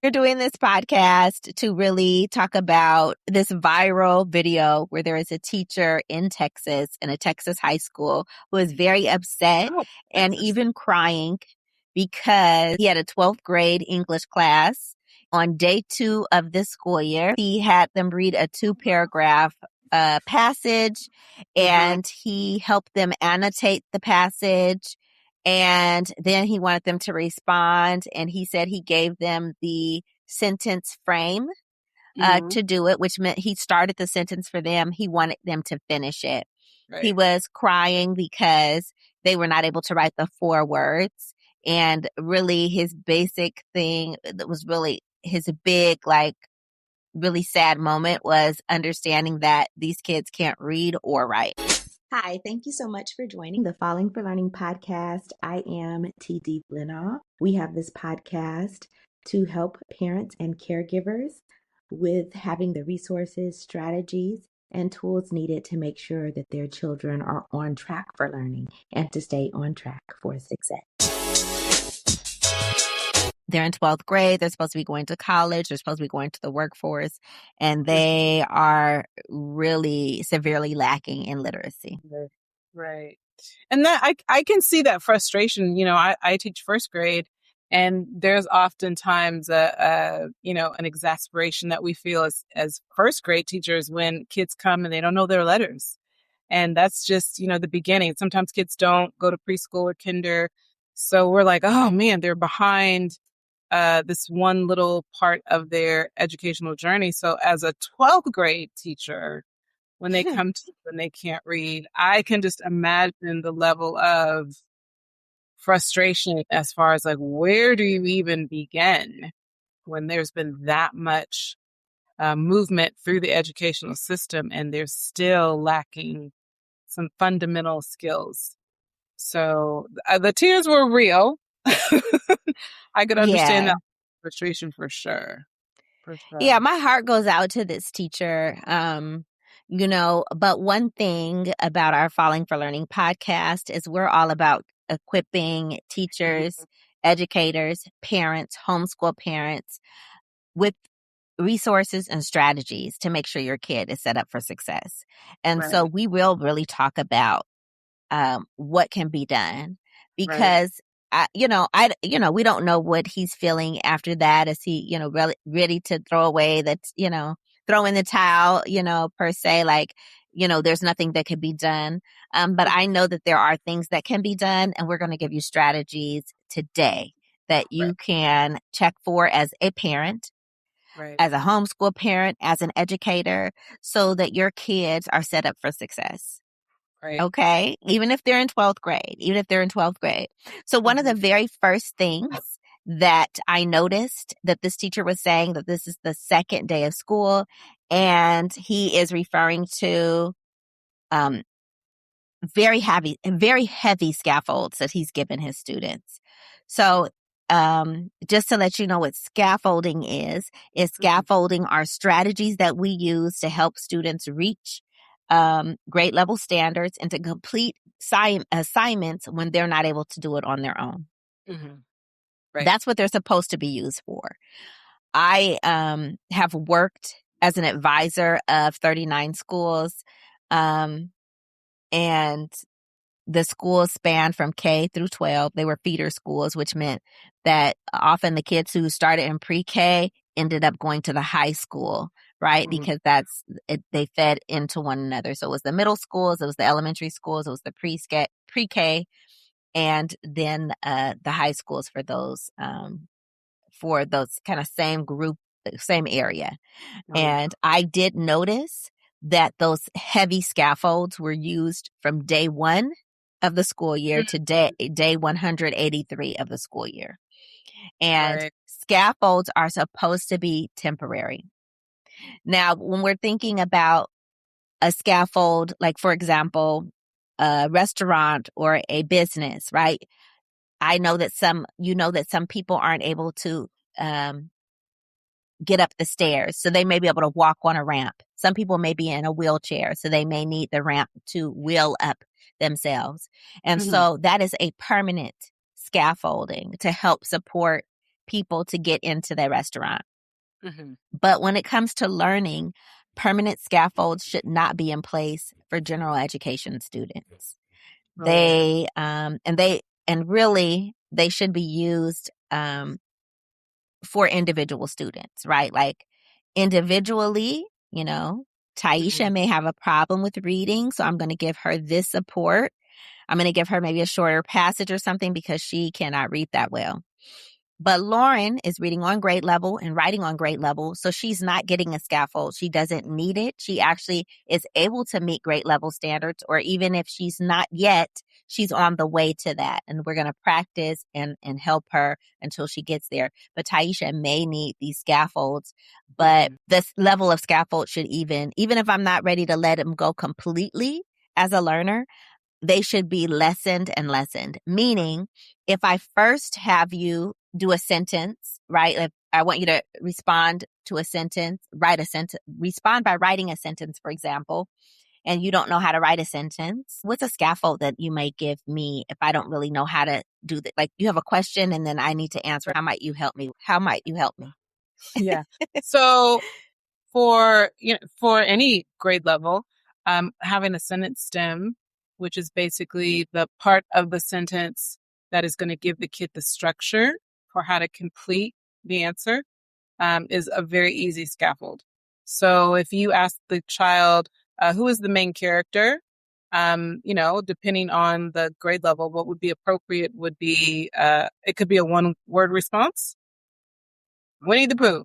We're doing this podcast to really talk about this viral video where there is a teacher in Texas, in a Texas high school, who is very upset and even crying because he had a 12th grade English class. On day 2 of this school year, he had them read a 2-paragraph passage, and he helped them annotate the passage. And then he wanted them to respond, and he said he gave them the sentence frame to do it, which meant he started the sentence for them. He wanted them to finish it. Right. He was crying because they were not able to write the 4 words. And really his basic thing that was really his big, really sad moment was understanding that these kids can't read or write. Hi, thank you so much for joining the Falling for Learning podcast. I am TD Flenaugh. We have this podcast to help parents and caregivers with having the resources, strategies, and tools needed to make sure that their children are on track for learning and to stay on track for success. They're in 12th grade. They're supposed to be going to college. They're supposed to be going to the workforce. And they are really severely lacking in literacy. Right. And that I can see that frustration. You know, I teach first grade, and there's oftentimes an exasperation that we feel as first grade teachers when kids come and they don't know their letters. And that's just, the beginning. Sometimes kids don't go to preschool or kinder. So we're like, oh man, they're behind this one little part of their educational journey. So as a 12th grade teacher, when they come to and they can't read, I can just imagine the level of frustration as far as where do you even begin when there's been that much movement through the educational system and they're still lacking some fundamental skills. So the tears were real. I could understand that frustration for sure. Yeah, my heart goes out to this teacher. But one thing about our Falling for Learning podcast is we're all about equipping teachers, educators, parents, homeschool parents with resources and strategies to make sure your kid is set up for success. And so we will really talk about what can be done because we don't know what he's feeling after that. Is he, ready to throw away throw in the towel, per se, there's nothing that can be done. But I know that there are things that can be done, and we're going to give you strategies today that you can check for as a parent, as a homeschool parent, as an educator, so that your kids are set up for success. Right. Okay. Even if they're in 12th grade. So one of the very first things that I noticed that this teacher was saying that this is the second day of school, and he is referring to very heavy scaffolds that he's given his students. So just to let you know what scaffolding is scaffolding are strategies that we use to help students reach grade level standards and to complete assignments when they're not able to do it on their own. Mm-hmm. Right. That's what they're supposed to be used for. I have worked as an advisor of 39 schools, and the schools spanned from K through 12. They were feeder schools, which meant that often the kids who started in pre-K ended up going to the high school, right? Mm-hmm. Because they fed into one another. So it was the middle schools, it was the elementary schools, it was the pre-K, and then the high schools for those kind of same group, same area. Oh. And I did notice that those heavy scaffolds were used from day 1 of the school year to day 183 of the school year. And scaffolds are supposed to be temporary. Now, when we're thinking about a scaffold, like for example, a restaurant or a business, right? I know that some people aren't able to get up the stairs, so they may be able to walk on a ramp. Some people may be in a wheelchair, so they may need the ramp to wheel up themselves. And so that is a permanent scaffolding to help support people to get into their restaurant. Mm-hmm. But when it comes to learning, permanent scaffolds should not be in place for general education students. Right. They should be used for individual students, right? Like individually, Taisha may have a problem with reading, so I'm going to give her this support. I'm going to give her maybe a shorter passage or something because she cannot read that well. But Lauren is reading on grade level and writing on grade level, so she's not getting a scaffold. She doesn't need it. She actually is able to meet grade level standards, or even if she's not yet, she's on the way to that. And we're going to practice and help her until she gets there. But Taisha may need these scaffolds, but this level of scaffold should even if I'm not ready to let him go completely as a learner, they should be lessened and lessened. Meaning, if I first have you do a sentence, right? If I want you to respond to a sentence, respond by writing a sentence, for example, and you don't know how to write a sentence, what's a scaffold that you might give me if I don't really know how to do that? Like you have a question and then I need to answer. How might you help me? Yeah. So for any grade level, having a sentence stem, which is basically the part of the sentence that is going to give the kid the structure for how to complete the answer, is a very easy scaffold. So if you ask the child, who is the main character, depending on the grade level, what would be appropriate would be, it could be a one-word response. Winnie the Pooh.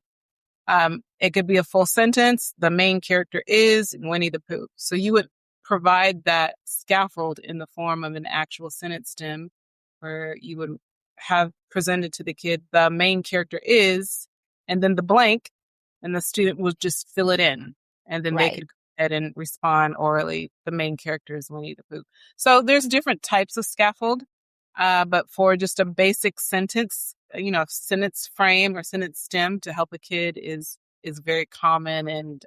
It could be a full sentence. The main character is Winnie the Pooh. So you would provide that scaffold in the form of an actual sentence stem where you would have presented to the kid, the main character is, and then the blank, and the student will just fill it in. And then they could go ahead and respond orally. The main character is Winnie the Pooh. So there's different types of scaffold. But for just a basic sentence, sentence frame or sentence stem to help a kid is very common and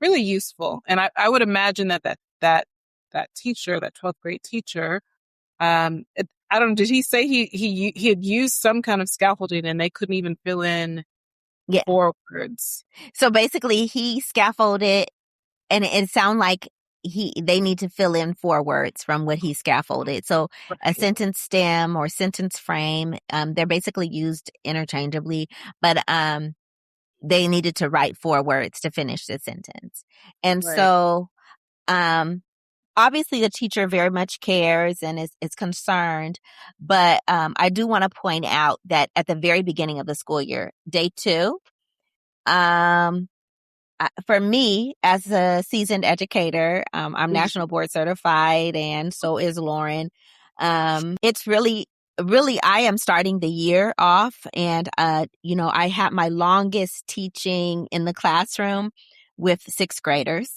really useful. And I would imagine that teacher, that 12th grade teacher, I don't know, did he say he had used some kind of scaffolding and they couldn't even fill in 4 words? So basically he scaffolded, and it sounded like they need to fill in 4 words from what he scaffolded. So a sentence stem or sentence frame, they're basically used interchangeably, but they needed to write 4 words to finish the sentence. And so obviously the teacher very much cares and is concerned, but I do want to point out that at the very beginning of the school year, day 2, for me, as a seasoned educator, I'm national board certified, and so is Lauren. It's really, I am starting the year off, and I had my longest teaching in the classroom with 6th graders.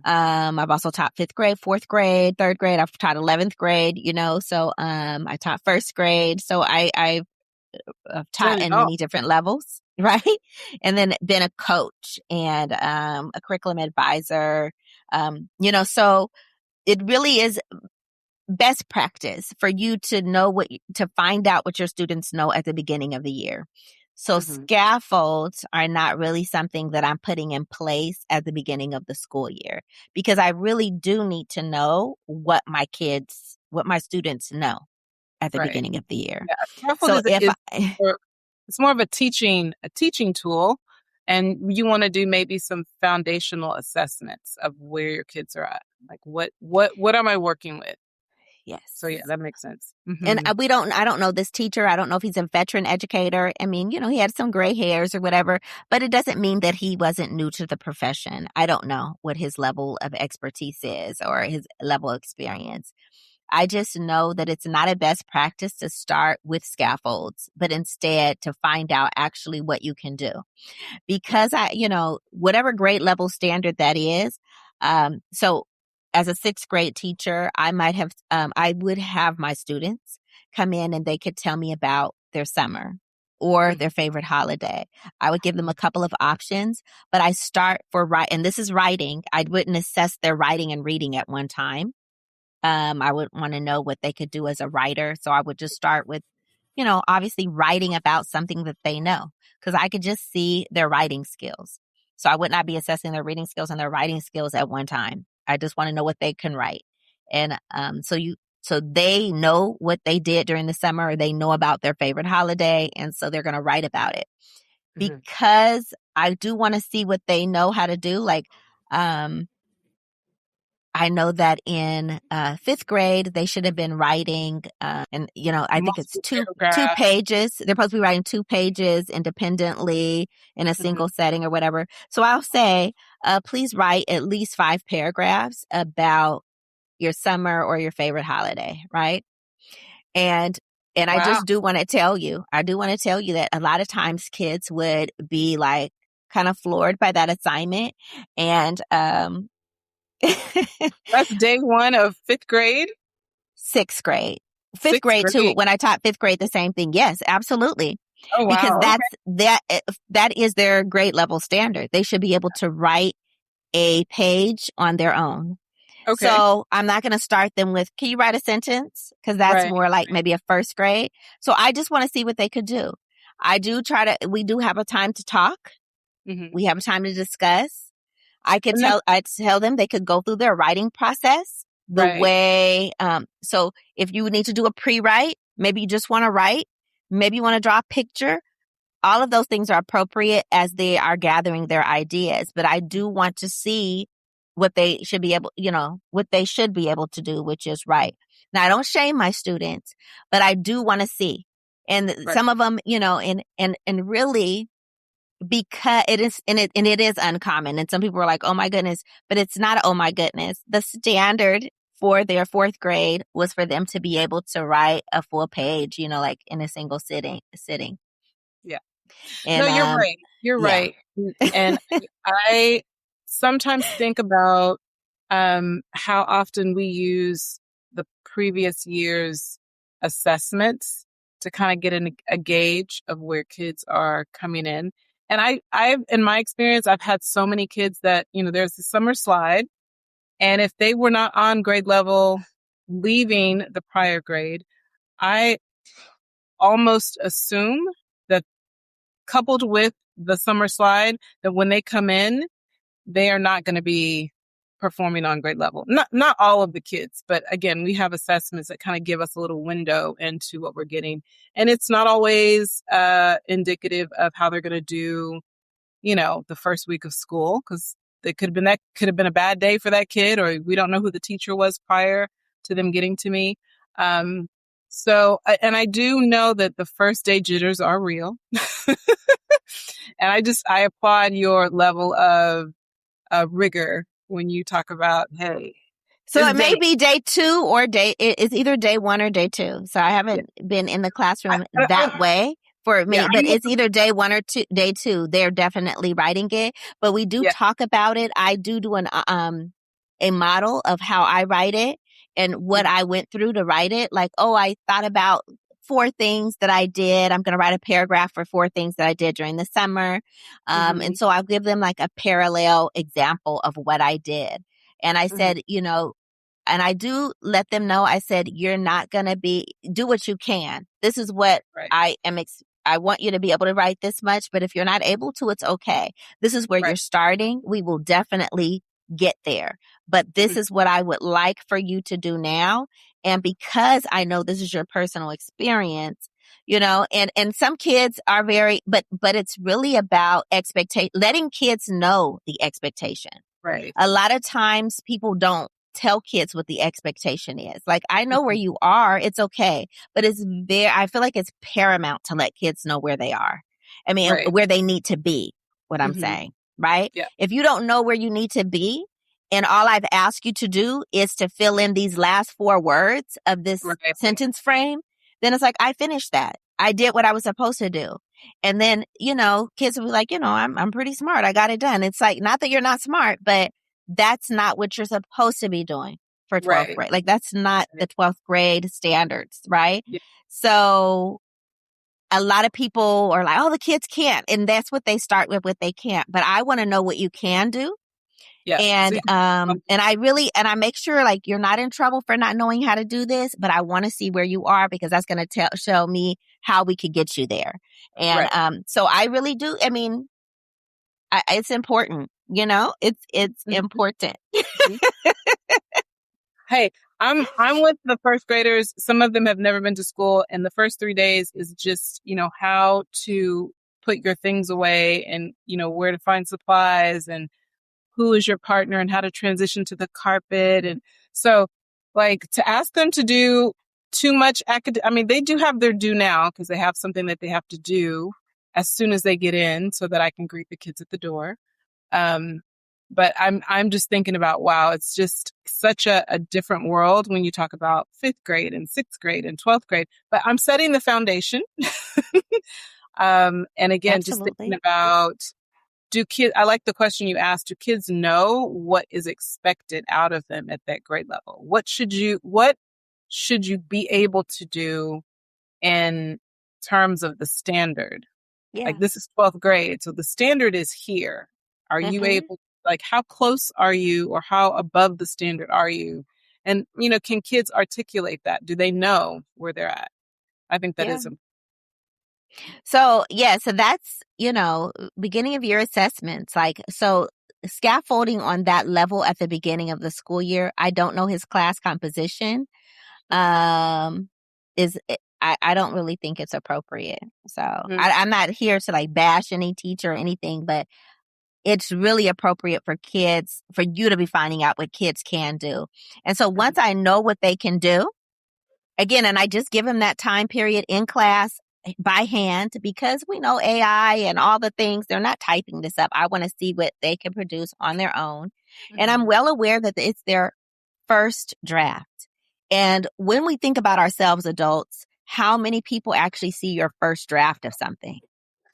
I've also taught 5th grade, 4th grade, 3rd grade. I've taught 11th grade. So I taught 1st grade. So I've taught in many different levels. Right. And then been a coach and a curriculum advisor. So it really is best practice for you to know to find out what your students know at the beginning of the year. So scaffolds are not really something that I'm putting in place at the beginning of the school year, because I really do need to know what my students know at the beginning of the year. Yeah, so it's more of a teaching tool, and you want to do maybe some foundational assessments of where your kids are at. Like what am I working with? Yes. So yeah, that makes sense. And I don't know this teacher. I don't know if he's a veteran educator. I mean, he had some gray hairs or whatever, but it doesn't mean that he wasn't new to the profession. I don't know what his level of expertise is or his level of experience. I just know that it's not a best practice to start with scaffolds, but instead to find out actually what you can do. Because whatever grade level standard that is, so as a 6th grade teacher, I would have my students come in and they could tell me about their summer or their favorite holiday. I would give them a couple of options, but I start and this is writing. I wouldn't assess their writing and reading at one time. I would want to know what they could do as a writer. So I would just start with, obviously writing about something that they know, because I could just see their writing skills. So I would not be assessing their reading skills and their writing skills at one time. I just want to know what they can write. And so they know what they did during the summer, or they know about their favorite holiday, and so they're going to write about it. Because I do want to see what they know how to do. Like, I know that in fifth grade, they should have been writing, I think it's two pages. They're supposed to be writing 2 pages independently in a single setting or whatever. So I'll say, please write at least 5 paragraphs about your summer or your favorite holiday, right? And wow. I just do want to tell you, that a lot of times kids would be like kind of floored by that assignment. And that's day 1 of 5th grade? 6th grade. 5th grade too. When I taught 5th grade, the same thing. Yes, absolutely. Oh, wow. Because that is their grade level standard. They should be able to write a page on their own. Okay. So I'm not going to start them with, can you write a sentence? Because that's more like maybe a 1st grade. So I just want to see what they could do. We do have a time to talk. We have a time to discuss. I tell them they could go through their writing process the way, so if you need to do a pre-write, maybe you just want to write, maybe you want to draw a picture. All of those things are appropriate as they are gathering their ideas. But I do want to see what they should be able, to do, which is write. Now, I don't shame my students, but I do want to see. And some of them, and really, because it is uncommon. And some people are like, oh my goodness, but it's not, oh my goodness. The standard for their 4th grade was for them to be able to write a full page, like in a single sitting. Yeah. And, no, you're right. You're right. And I sometimes think about how often we use the previous year's assessments to kind of get a gauge of where kids are coming in. And I've in my experience, I've had so many kids that, there's the summer slide. And if they were not on grade level leaving the prior grade, I almost assume that, coupled with the summer slide, that when they come in, they are not going to be performing on grade level. Not all of the kids, but again, we have assessments that kind of give us a little window into what we're getting. And it's not always indicative of how they're going to do, the first week of school, because that could have been a bad day for that kid, or we don't know who the teacher was prior to them getting to me. So, and I do know that the first day jitters are real. And I applaud your level of rigor when you talk about, hey. So it may be day 2 or it's either day 1 or day 2. So I haven't been in the classroom that way for me, but it's either day 1 or day 2. They're definitely writing it, but we do talk about it. I do a model of how I write it and what I went through to write it. Like, I thought about 4 things that I did. I'm going to write a paragraph for 4 things that I did during the summer. And so I'll give them like a parallel example of what I did. And I said, and I do let them know, I said, you're not going to do what you can. This is what I want you to be able to write this much, but if you're not able to, it's okay. This is where you're starting. We will definitely get there. But this is what I would like for you to do now. And because I know this is your personal experience, and some kids are but it's really about expectation, letting kids know the expectation. Right. A lot of times people don't tell kids what the expectation is. Like, I know where you are, it's okay. But I feel like it's paramount to let kids know where they are. I mean, where they need to be, what I'm saying, right? Yeah. If you don't know where you need to be, and all I've asked you to do is to fill in these last 4 words of this sentence frame, then it's like, I finished that. I did what I was supposed to do. And then, kids will be like, I'm pretty smart. I got it done. It's like, not that you're not smart, but that's not what you're supposed to be doing for 12th grade. Like, that's not the 12th grade standards, right? Yeah. So a lot of people are like, oh, the kids can't. And that's what they start with, what they can't. But I want to know what you can do. Yeah. So And you can, I make sure like you're not in trouble for not knowing how to do this, but I want to see where you are because that's going to show me how we could get you there. And right. so I really do. I mean, it's important, it's Mhm. important. Hey, I'm with the first graders. Some of them have never been to school, and the first 3 days is just, how to put your things away and, where to find supplies and who is your partner and how to transition to the carpet. And so like to ask them to do too much I mean, they do have their due now because they have something that they have to do as soon as they get in so that I can greet the kids at the door. Um, but I'm just thinking about, wow, it's just such a different world when you talk about fifth grade and sixth grade and 12th grade, but I'm setting the foundation. And again, just thinking Absolutely. about, I like the question you asked, do kids know what is expected out of them at that grade level? What should you be able to do in terms of the standard? Like Yeah. this is 12th grade, so the standard is here. Are you Hmm. able, like, how close are you or how above the standard are you? And, can kids articulate that? Do they know where they're at? I think that Yeah. is important. So, yeah, so that's, beginning of year assessments. Like, so scaffolding on that level at the beginning of the school year, I don't know his class composition. Um, I don't really think it's appropriate. So I'm not here to like bash any teacher or anything, but it's really appropriate for kids, for you to be finding out what kids can do. And so once I know what they can do, again, and I just give them that time period in class by hand because we know AI and all the things, they're not typing this up. I want to see what they can produce on their own. And I'm well aware that it's their first draft. And when we think about ourselves adults, how many people actually see your first draft of something,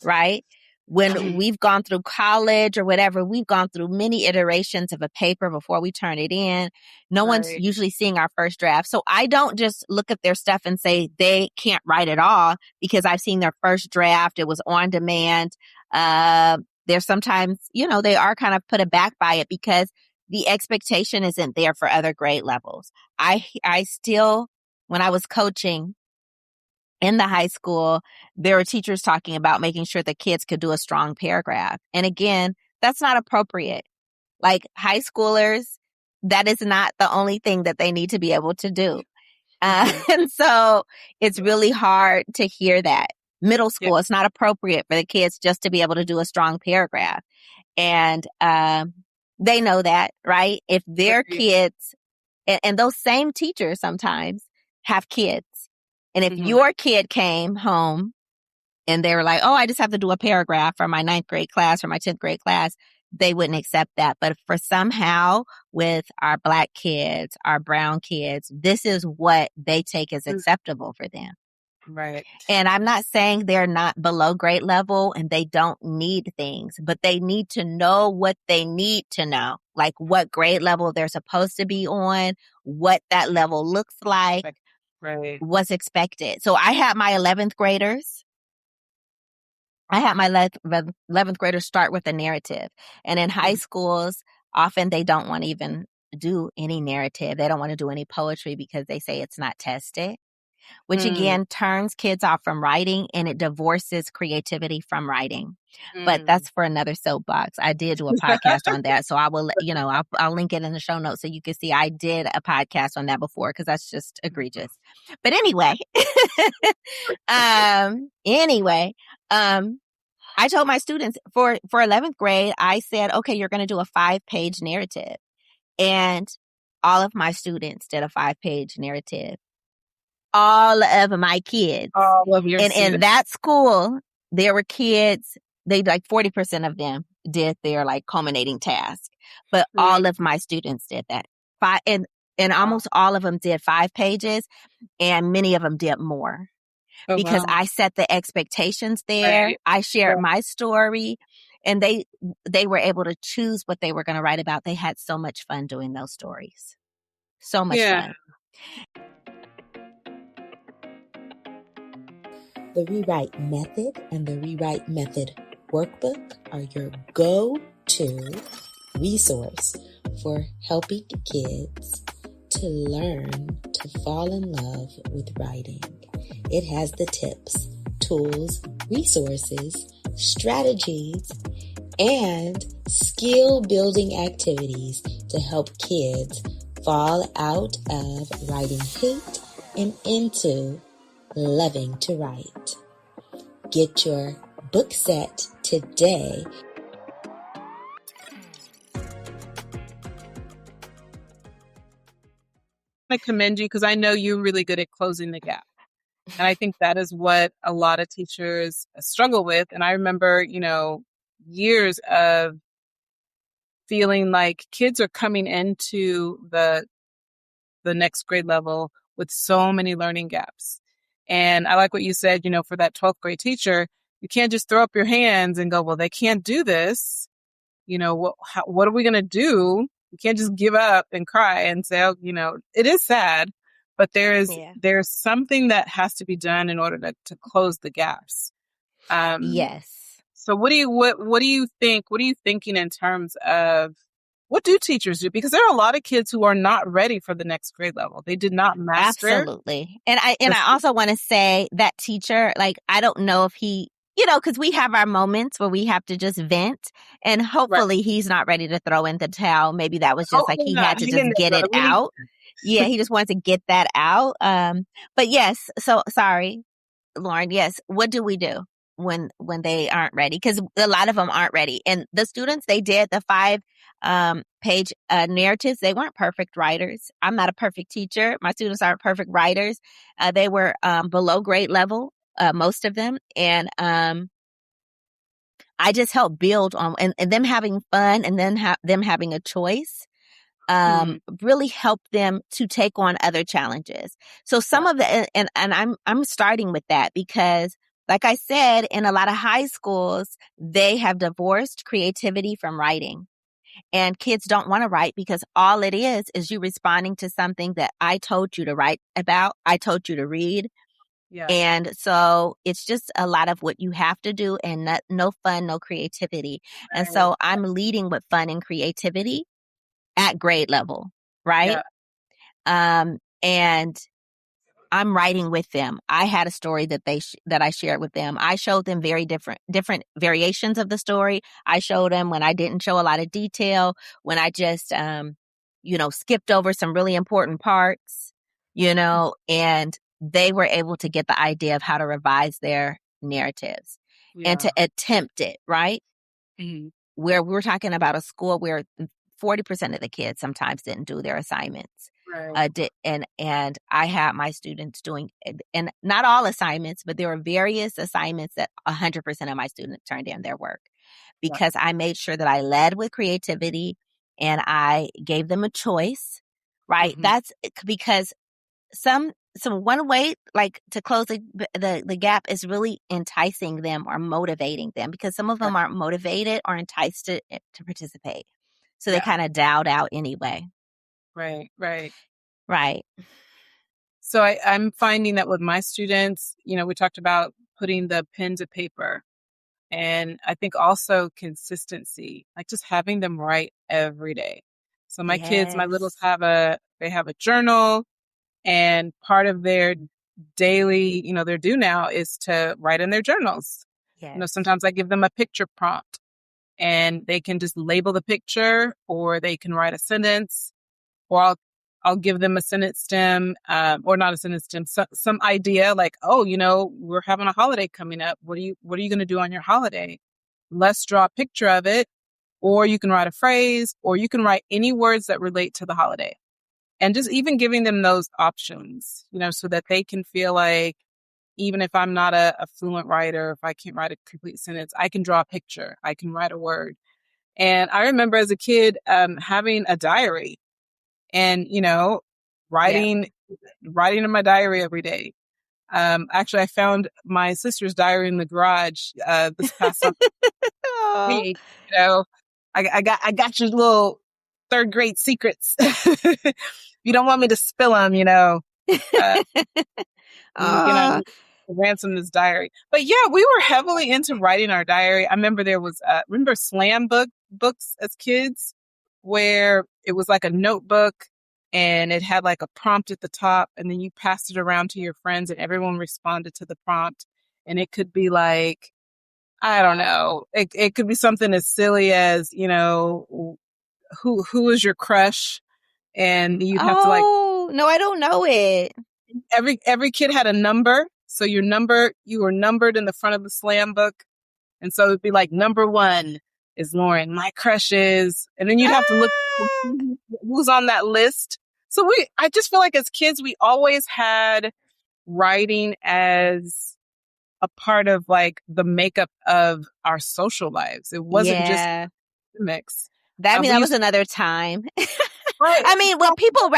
right? When we've gone through college or whatever, we've gone through many iterations of a paper before we turn it in. No one's Right. usually seeing our first draft. So I don't just look at their stuff and say they can't write at all because I've seen their first draft. It was on demand. There's sometimes, they are kind of put aback by it because the expectation isn't there for other grade levels. I still, when I was coaching in the high school, there were teachers talking about making sure the kids could do a strong paragraph. And again, that's not appropriate. Like high schoolers, that is not the only thing that they need to be able to do. And so it's really hard to hear that. Middle Yeah. school, it's not appropriate for the kids just to be able to do a strong paragraph. And they know that, right? If their kids, and those same teachers sometimes have kids. And if your kid came home and they were like, oh, I just have to do a paragraph for my 9th grade class or my 10th grade class, they wouldn't accept that. But for somehow with our Black kids, our brown kids, this is what they take as acceptable for them. Right. And I'm not saying they're not below grade level and they don't need things, but they need to know what they need to know, like what grade level they're supposed to be on, what that level looks like, Right. what's expected. So I had my 11th graders. I had my 11th graders start with a narrative. And in high schools, often they don't want to even do any narrative. They don't want to do any poetry because they say it's not tested, which again turns kids off from writing and it divorces creativity from writing. But that's for another soapbox. I did do a podcast on that. So I will, I'll link it in the show notes so you can see I did a podcast on that before because that's just egregious. But anyway, I told my students for 11th grade, I said, okay, you're going to do a 5-page narrative. And all of my students did a 5-page narrative. All of my kids. All of your And students. in that school, there were kids, they like 40% of them did their like culminating task. But all of my students did that. And almost all of them did 5 pages and many of them did more. Because I set the expectations there. Right. I shared my story and they were able to choose what they were going to write about. They had so much fun doing those stories. So much fun. The Rewrite Method and the Rewrite Method Workbook are your go-to resource for helping kids to learn to fall in love with writing. It has the tips, tools, resources, strategies, and skill-building activities to help kids fall out of writing hate and into loving to write. Get your book set today. I commend you because I know you're really good at closing the gap. And I think that is what a lot of teachers struggle with. And I remember, years of feeling like kids are coming into the next grade level with so many learning gaps. And I like what you said, for that 12th grade teacher, you can't just throw up your hands and go, well, they can't do this. What are we going to do? You can't just give up and cry and say, oh, it is sad, but there's something that has to be done in order to close the gaps. Yes. So what do you think? What are you thinking in terms of what do teachers do? Because there are a lot of kids who are not ready for the next grade level. They did not master. Absolutely. And I also want to say that teacher, like, I don't know if he, because we have our moments where we have to just vent, and hopefully he's not ready to throw in the towel. Maybe that was just he had to just get it out. Yeah, he just wants to get that out. But yes, so sorry, Lauren. Yes, what do we do when they aren't ready? Because a lot of them aren't ready. And the students, they did the 5-page narratives. They weren't perfect writers. I'm not a perfect teacher. My students aren't perfect writers. They were below grade level, most of them. And I just help build on and them having fun, and then them having a choice. Really help them to take on other challenges. So some of the, and I'm starting with that because, like I said, in a lot of high schools, they have divorced creativity from writing. And kids don't want to write because all it is you responding to something that I told you to write about, I told you to read. Yeah. And so it's just a lot of what you have to do, and no fun, no creativity. Right. And so I'm leading with fun and creativity at grade level, right? Yeah. And I'm writing with them. I had a story that I shared with them. I showed them very different variations of the story. I showed them when I didn't show a lot of detail, when I just, skipped over some really important parts, and they were able to get the idea of how to revise their narratives and to attempt it, right? Mm-hmm. Where we're talking about a school where 40% of the kids sometimes didn't do their assignments. Right. And I had my students doing, and not all assignments, but there were various assignments that 100% of my students turned in their work, because I made sure that I led with creativity and I gave them a choice, right? Mm-hmm. That's because one way, like, to close the gap is really enticing them or motivating them, because some of them aren't motivated or enticed to participate. So they kind of dialed out anyway. Right. So I'm finding that with my students, we talked about putting the pen to paper, and I think also consistency, like just having them write every day. So my kids, my littles have a journal, and part of their daily, they're due now is to write in their journals. Yes. Sometimes I give them a picture prompt, and they can just label the picture, or they can write a sentence, or I'll give them a sentence stem, or not a sentence stem, some idea like, oh, we're having a holiday coming up. What are you going to do on your holiday? Let's draw a picture of it, or you can write a phrase, or you can write any words that relate to the holiday. And just even giving them those options, so that they can feel like, even if I'm not a fluent writer, if I can't write a complete sentence, I can draw a picture, I can write a word. And I remember as a kid, having a diary and, writing in my diary every day. Actually, I found my sister's diary in the garage, this past summer. Week, I got your little 3rd grade secrets. You don't want me to spill them, ransom this diary. But we were heavily into writing our diary. I remember there was, slam books as kids. where it was like a notebook and it had like a prompt at the top, and then you passed it around to your friends and everyone responded to the prompt. And it could be like, I don't know, it could be something as silly as, who is your crush? And you'd have to like, Oh, no, I don't know it. every kid had a number. So you were numbered in the front of the slam book. And so it'd be like, number 1 is Lauren, my crush is, and then you'd have to look Ah, who's on that list. So I just feel like as kids, we always had writing as a part of like the makeup of our social lives. It wasn't just yeah. a mix. That We that was used another time. right, I mean, when people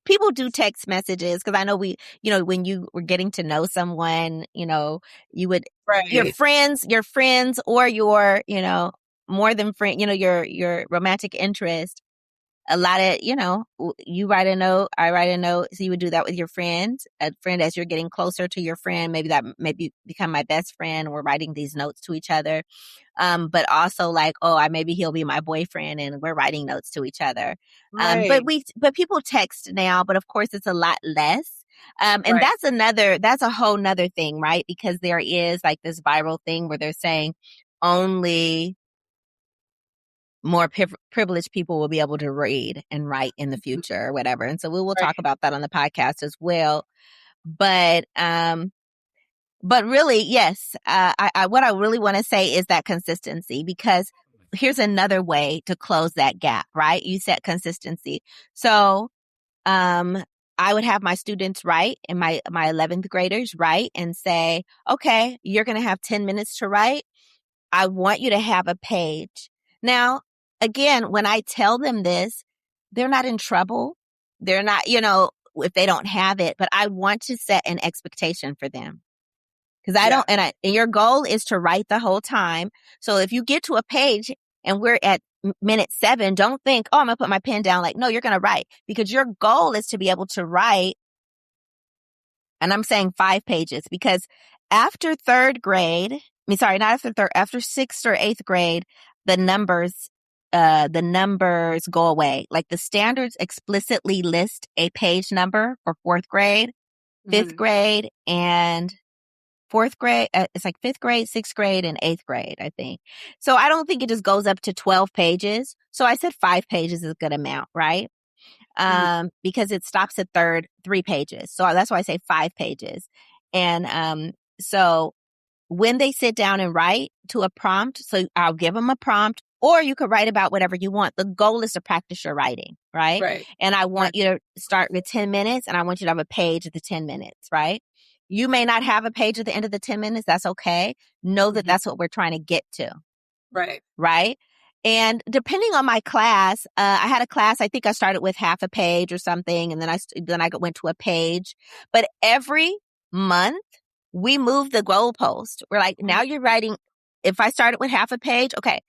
people do text messages, because I know when you were getting to know someone, you would, your right, friends or your, more than friend, your romantic interest. A lot of, you write a note, I write a note. So you would do that with your friend, a friend, as you're getting closer to your friend. Maybe that maybe become my best friend. We're writing these notes to each other. But also like, maybe he'll be my boyfriend and we're writing notes to each other. right, But people text now, but of course it's a lot less. And right, that's a whole nother thing, right? Because there is like this viral thing where they're saying only more privileged people will be able to read and write in the future or whatever. And so we will right, talk about that on the podcast as well. But really, yes, what I really want to say is that consistency, because here's another way to close that gap, right? You said consistency. So, I would have my students write, and my 11th graders write and say, okay, you're going to have 10 minutes to write. I want you to have a page. Now, again, when I tell them this, they're not in trouble. They're not, if they don't have it, but I want to set an expectation for them. Because I yeah, don't, and your goal is to write the whole time. So if you get to a page and we're at minute 7, don't think, I'm going to put my pen down. Like, no, you're going to write, because your goal is to be able to write. And I'm saying 5 pages, because after 3rd grade, not after 3rd, after 6th or 8th grade, the numbers go away. Like the standards explicitly list a page number for 4th grade, 5th grade, and 4th grade. It's like 5th grade, 6th grade, and 8th grade, I think. So I don't think it just goes up to 12 pages. So I said 5 pages is a good amount, right? Because it stops at 3 pages. So that's why I say 5 pages. And so when they sit down and write to a prompt, so I'll give them a prompt, or you could write about whatever you want. The goal is to practice your writing, right? right, And I want you to start with 10 minutes, and I want you to have a page at the 10 minutes, right? You may not have a page at the end of the 10 minutes. That's okay. Know that that's what we're trying to get to. right, Right. And depending on my class, I had a class, I think I started with half a page or something. And then I went to a page, but every month we moved the goalpost. We're like, now you're writing. If I started with half a page, okay,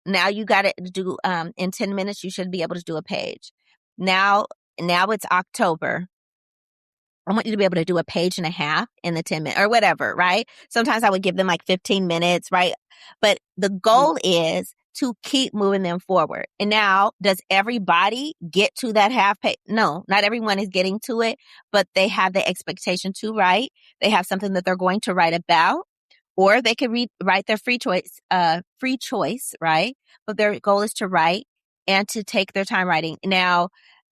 now you got to do, in 10 minutes, you should be able to do a page. Now it's October. I want you to be able to do a page and a half in the 10 minutes or whatever, right? Sometimes I would give them like 15 minutes, right? But the goal is to keep moving them forward. And now, does everybody get to that half page? No, not everyone is getting to it, but they have the expectation to write. They have something that they're going to write about, or they could write their free choice, right? But their goal is to write and to take their time writing. Now,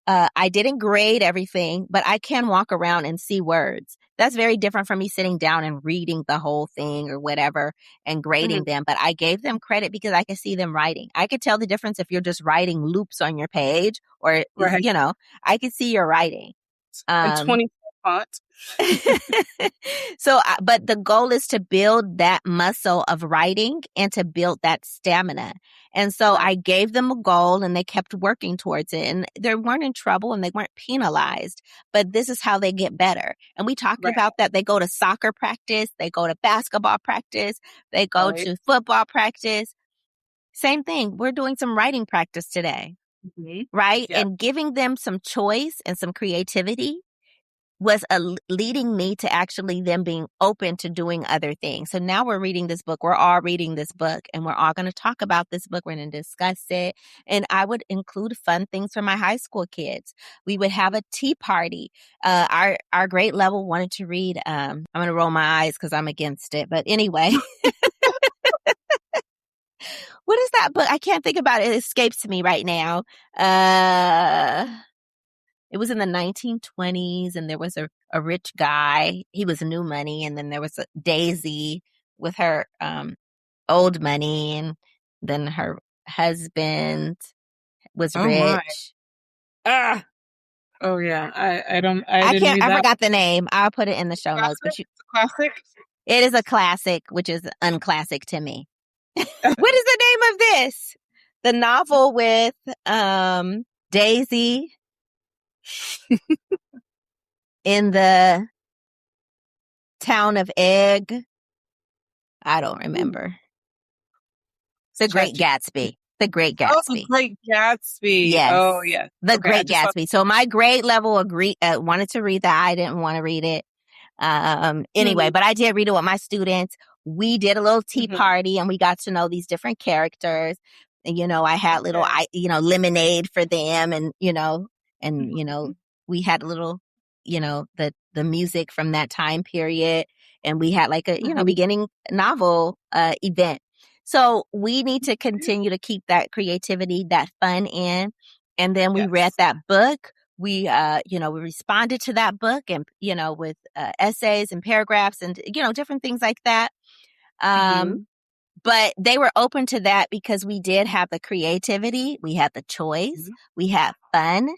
I didn't grade everything, but I can walk around and see words. That's very different from me sitting down and reading the whole thing or whatever and grading them. But I gave them credit because I could see them writing. I could tell the difference if you're just writing loops on your page or, right. I could see your writing. And 20 font. So, but the goal is to build that muscle of writing and to build that stamina. And so I gave them a goal and they kept working towards it, and they weren't in trouble and they weren't penalized, but this is how they get better. And we talked about that. They go to soccer practice, they go to basketball practice, they go to football practice. Same thing. We're doing some writing practice today, right? Yep. And giving them some choice and some creativity was leading me to actually them being open to doing other things. So now we're reading this book. We're all reading this book, and we're all going to talk about this book. We're going to discuss it. And I would include fun things for my high school kids. We would have a tea party. Our grade level wanted to read, I'm going to roll my eyes because I'm against it. But anyway, what is that book? I can't think about it. It escapes me right now. It was in the 1920s, and there was a rich guy. He was new money, and then there was a Daisy with her old money, and then her husband was rich. Ah. Oh yeah, I didn't I read that. forgot the name. I'll put it in the show notes. But It's a classic. It is a classic, which is unclassic to me. What is the name of this? The novel with Daisy in the town of Egg. I don't remember. The Great Gatsby. The Great Gatsby. Oh, The Great Gatsby. Yes. Oh, yes. The Great Gatsby. So my grade level wanted to read that. I didn't want to read it. Anyway, but I did read it with my students. We did a little tea party, and we got to know these different characters. And, I had little, lemonade for them, and, we had a little, the music from that time period. And we had like a, beginning novel, event. So we need to continue to keep that creativity, that fun in. And then we read that book. We, we responded to that book and, with essays and paragraphs and, different things like that. But they were open to that because we did have the creativity. We had the choice. We had fun.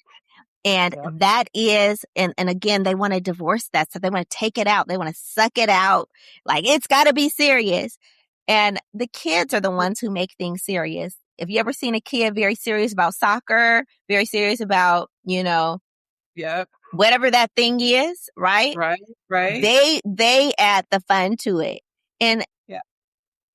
And that is, and again, they want to divorce that. So they want to take it out. They want to suck it out. Like, it's got to be serious. And the kids are the ones who make things serious. If you ever seen a kid very serious about soccer, very serious about, whatever that thing is, right? Right. They add the fun to it. And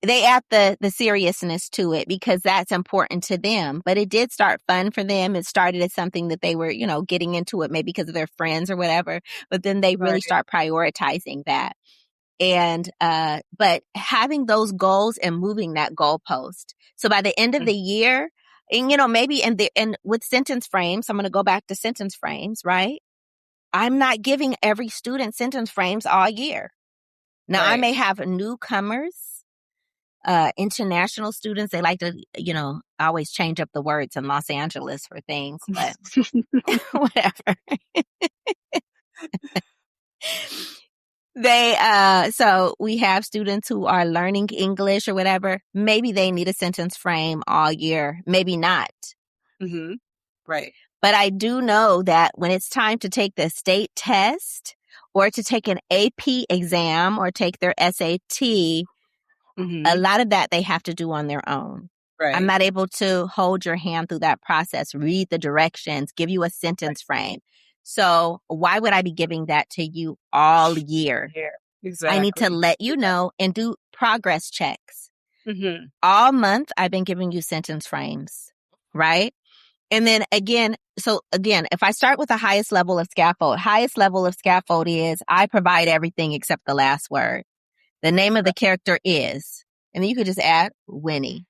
they add the seriousness to it because that's important to them. But it did start fun for them. It started as something that they were, getting into it maybe because of their friends or whatever. But then they really start prioritizing that. And, but having those goals and moving that goalpost. So by the end of the year, and, maybe and with sentence frames, I'm going to go back to sentence frames, right? I'm not giving every student sentence frames all year. Now I may have newcomers, international students. They like to, always change up the words in Los Angeles for things, but whatever. So we have students who are learning English or whatever. Maybe they need a sentence frame all year. Maybe not. Right. But I do know that when it's time to take the state test or to take an AP exam or take their SAT, a lot of that they have to do on their own. Right. I'm not able to hold your hand through that process, read the directions, give you a sentence frame. So why would I be giving that to you all year? Exactly. I need to let you know and do progress checks. All month, I've been giving you sentence frames, right? And then again, if I start with the highest level of scaffold is I provide everything except the last word. The name of the character is, and then you could just add Winnie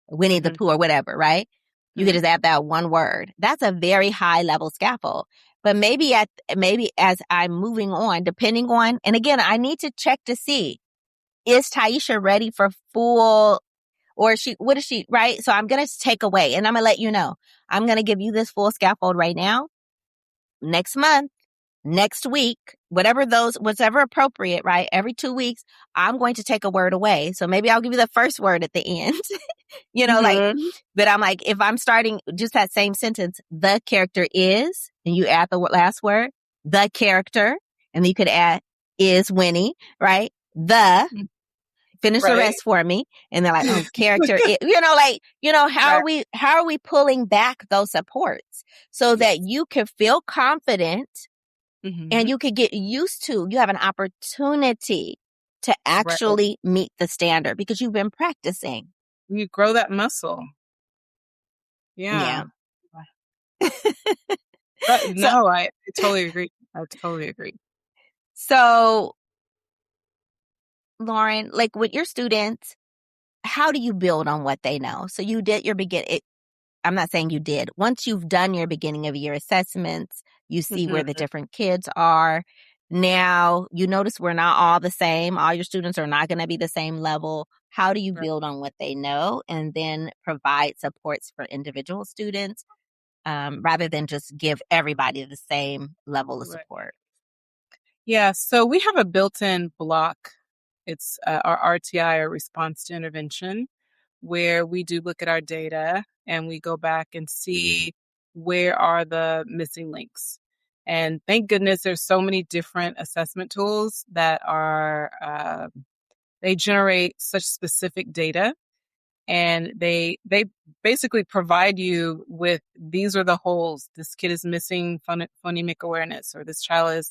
the Pooh or whatever, right? You could just add that one word. That's a very high level scaffold. But maybe as I'm moving on, depending on, and again, I need to check to see, is Taisha ready for full, or what is she, right? So I'm going to take away and I'm going to let you know, I'm going to give you this full scaffold right now, next month, next week, whatever appropriate, right? Every 2 weeks, I'm going to take a word away. So maybe I'll give you the first word at the end, but I'm like, if I'm starting just that same sentence, the character is, and you add the last word, the character, and then you could add is Winnie, right? Finish the rest for me. And they're like, oh, character, how are we pulling back those supports so that you can feel confident and you could get used to, you have an opportunity to actually meet the standard because you've been practicing. You grow that muscle. Yeah. I totally agree. I totally agree. So, Lauren, like with your students, how do you build on what they know? So you did your I'm not saying you did. Once you've done your beginning of year assessments, you see where the different kids are. Now you notice we're not all the same. All your students are not going to be the same level. How do you Right. build on what they know and then provide supports for individual students rather than just give everybody the same level of Right. support? Yeah, so we have a built-in block. It's our RTI, or response to intervention, where we do look at our data and we go back and see where are the missing links. And thank goodness there's so many different assessment tools that are, they generate such specific data, and they basically provide you with, these are the holes. This kid is missing phonemic awareness, or this child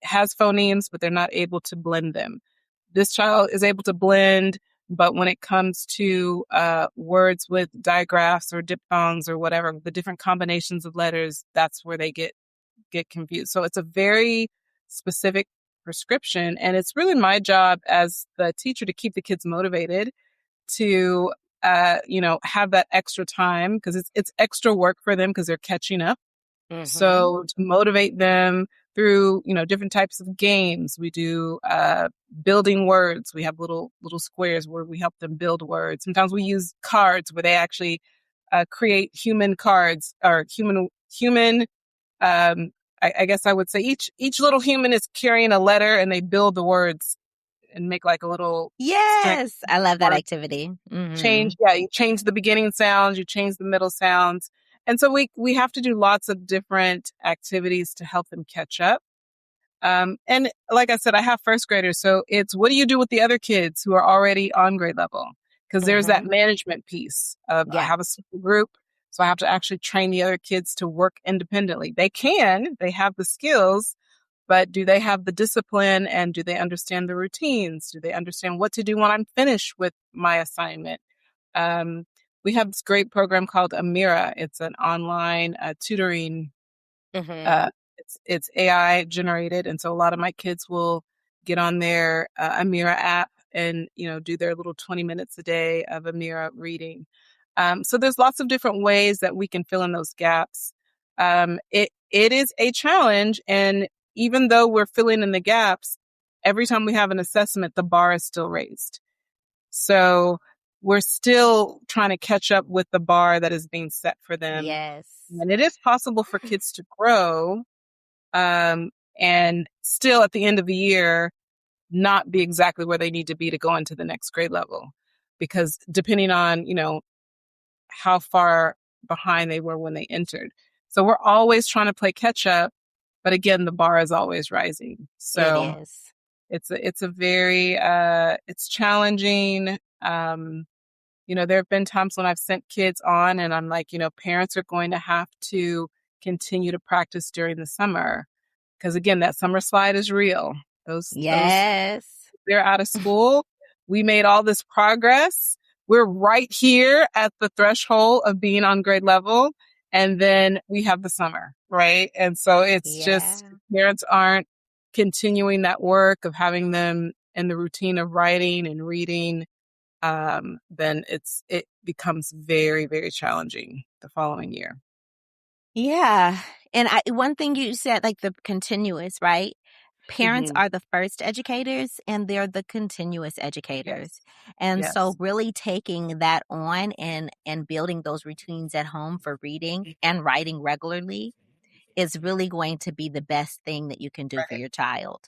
has phonemes, but they're not able to blend them. This child is able to blend, but when it comes to words with digraphs or diphthongs or whatever, the different combinations of letters, that's where they get confused. So it's a very specific prescription, and it's really my job as the teacher to keep the kids motivated to have that extra time, because it's extra work for them because they're catching up. So to motivate them through, different types of games, we do building words. We have little squares where we help them build words. Sometimes we use cards where they actually create human cards, or human. I guess I would say each little human is carrying a letter, and they build the words and make like a little string. Yes, I love that activity. You change the beginning sounds, you change the middle sounds. And so we have to do lots of different activities to help them catch up. And like I said, I have first graders, so it's, what do you do with the other kids who are already on grade level? Because there's that management piece of, I have a small group, so I have to actually train the other kids to work independently. They have the skills, but do they have the discipline, and do they understand the routines? Do they understand what to do when I'm finished with my assignment? We have this great program called Amira. It's an online tutoring. It's AI generated, and so a lot of my kids will get on their Amira app and do their little 20 minutes a day of Amira reading. So there's lots of different ways that we can fill in those gaps. It is a challenge, and even though we're filling in the gaps, every time we have an assessment, the bar is still raised. So we're still trying to catch up with the bar that is being set for them. Yes. And it is possible for kids to grow, and still at the end of the year, not be exactly where they need to be to go into the next grade level. Because depending on, how far behind they were when they entered. So we're always trying to play catch up, but again, the bar is always rising. So it is. it's a very, it's challenging. There have been times when I've sent kids on and I'm like, parents are going to have to continue to practice during the summer. Because again, that summer slide is real. Those they're out of school. We made all this progress. We're right here at the threshold of being on grade level. And then we have the summer, right? And so it's just, parents aren't continuing that work of having them in the routine of writing and reading. Then it becomes very, very challenging the following year. Yeah. And one thing you said, like the continuous, right? Parents are the first educators and they're the continuous educators. And so really taking that on and building those routines at home for reading and writing regularly is really going to be the best thing that you can do for your child.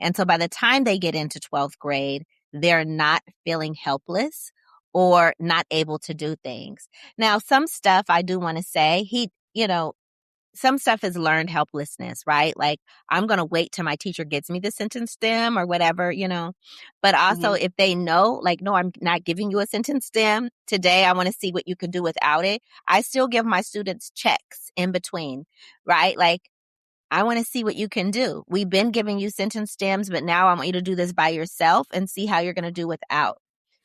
And so by the time they get into 12th grade, they're not feeling helpless or not able to do things. Now, some stuff I do want to say, some stuff is learned helplessness, right? Like, I'm going to wait till my teacher gets me the sentence stem or whatever, But also if they know, like, no, I'm not giving you a sentence stem today, I want to see what you can do without it. I still give my students checks in between, right? Like, I want to see what you can do. We've been giving you sentence stems, but now I want you to do this by yourself and see how you're going to do without.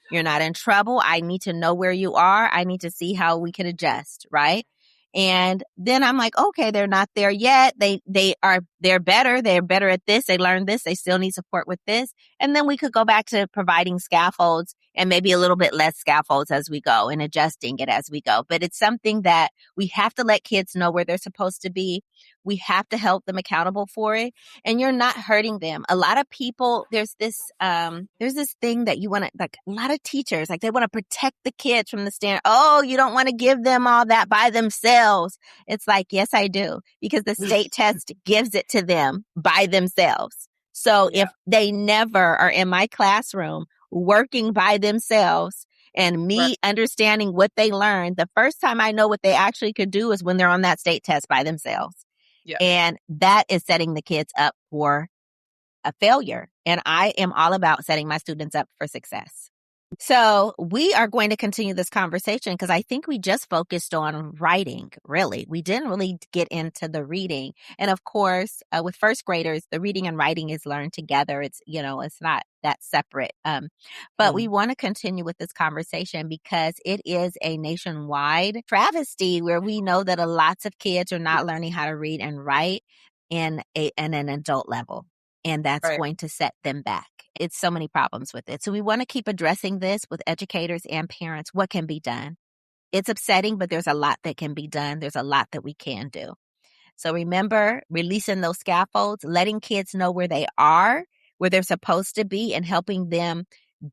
You're not in trouble. I need to know where you are. I need to see how we can adjust, right? And then I'm like, okay, they're not there yet. They're better. They're better at this. They learned this. They still need support with this. And then we could go back to providing scaffolds and maybe a little bit less scaffolds as we go and adjusting it as we go. But it's something that we have to let kids know where they're supposed to be. We have to help them accountable for it. And you're not hurting them. A lot of people, there's this thing that you want to, like a lot of teachers, like they want to protect the kids from the stand. Oh, you don't want to give them all that by themselves. It's like, yes, I do, because the state test gives it to them by themselves. So if they never are in my classroom working by themselves and me understanding what they learned, the first time I know what they actually could do is when they're on that state test by themselves. Yeah. And that is setting the kids up for a failure. And I am all about setting my students up for success. So we are going to continue this conversation because I think we just focused on writing, really. We didn't really get into the reading. And of course, with first graders, the reading and writing is learned together. It's, it's not that separate. But we want to continue with this conversation because it is a nationwide travesty where we know that lots of kids are not learning how to read and write in an adult level. And that's going to set them back. It's so many problems with it. So we want to keep addressing this with educators and parents. What can be done? It's upsetting, but there's a lot that can be done. There's a lot that we can do. So remember, releasing those scaffolds, letting kids know where they are, where they're supposed to be, and helping them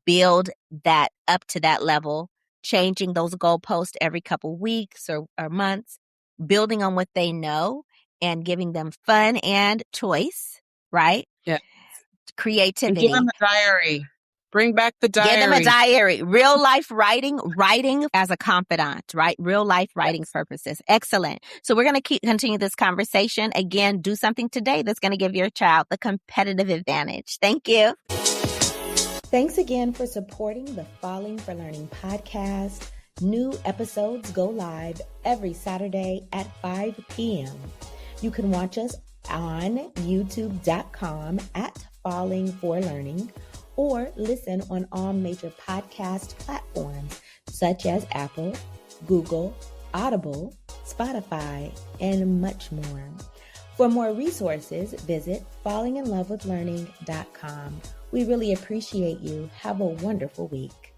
build that up to that level, changing those goalposts every couple weeks or months, building on what they know and giving them fun and choice, right? Yeah. Creativity. And give them a diary. Bring back the diary. Give them a diary. Real life writing as a confidant, right? Real life writing purposes. Excellent. So we're going to continue this conversation. Again, do something today that's going to give your child the competitive advantage. Thank you. Thanks again for supporting the Falling for Learning podcast. New episodes go live every Saturday at 5 p.m. You can watch us on youtube.com at Falling for Learning, or listen on all major podcast platforms such as Apple, Google, Audible, Spotify, and much more. For more resources, visit fallinginlovewithlearning.com. We really appreciate you. Have a wonderful week.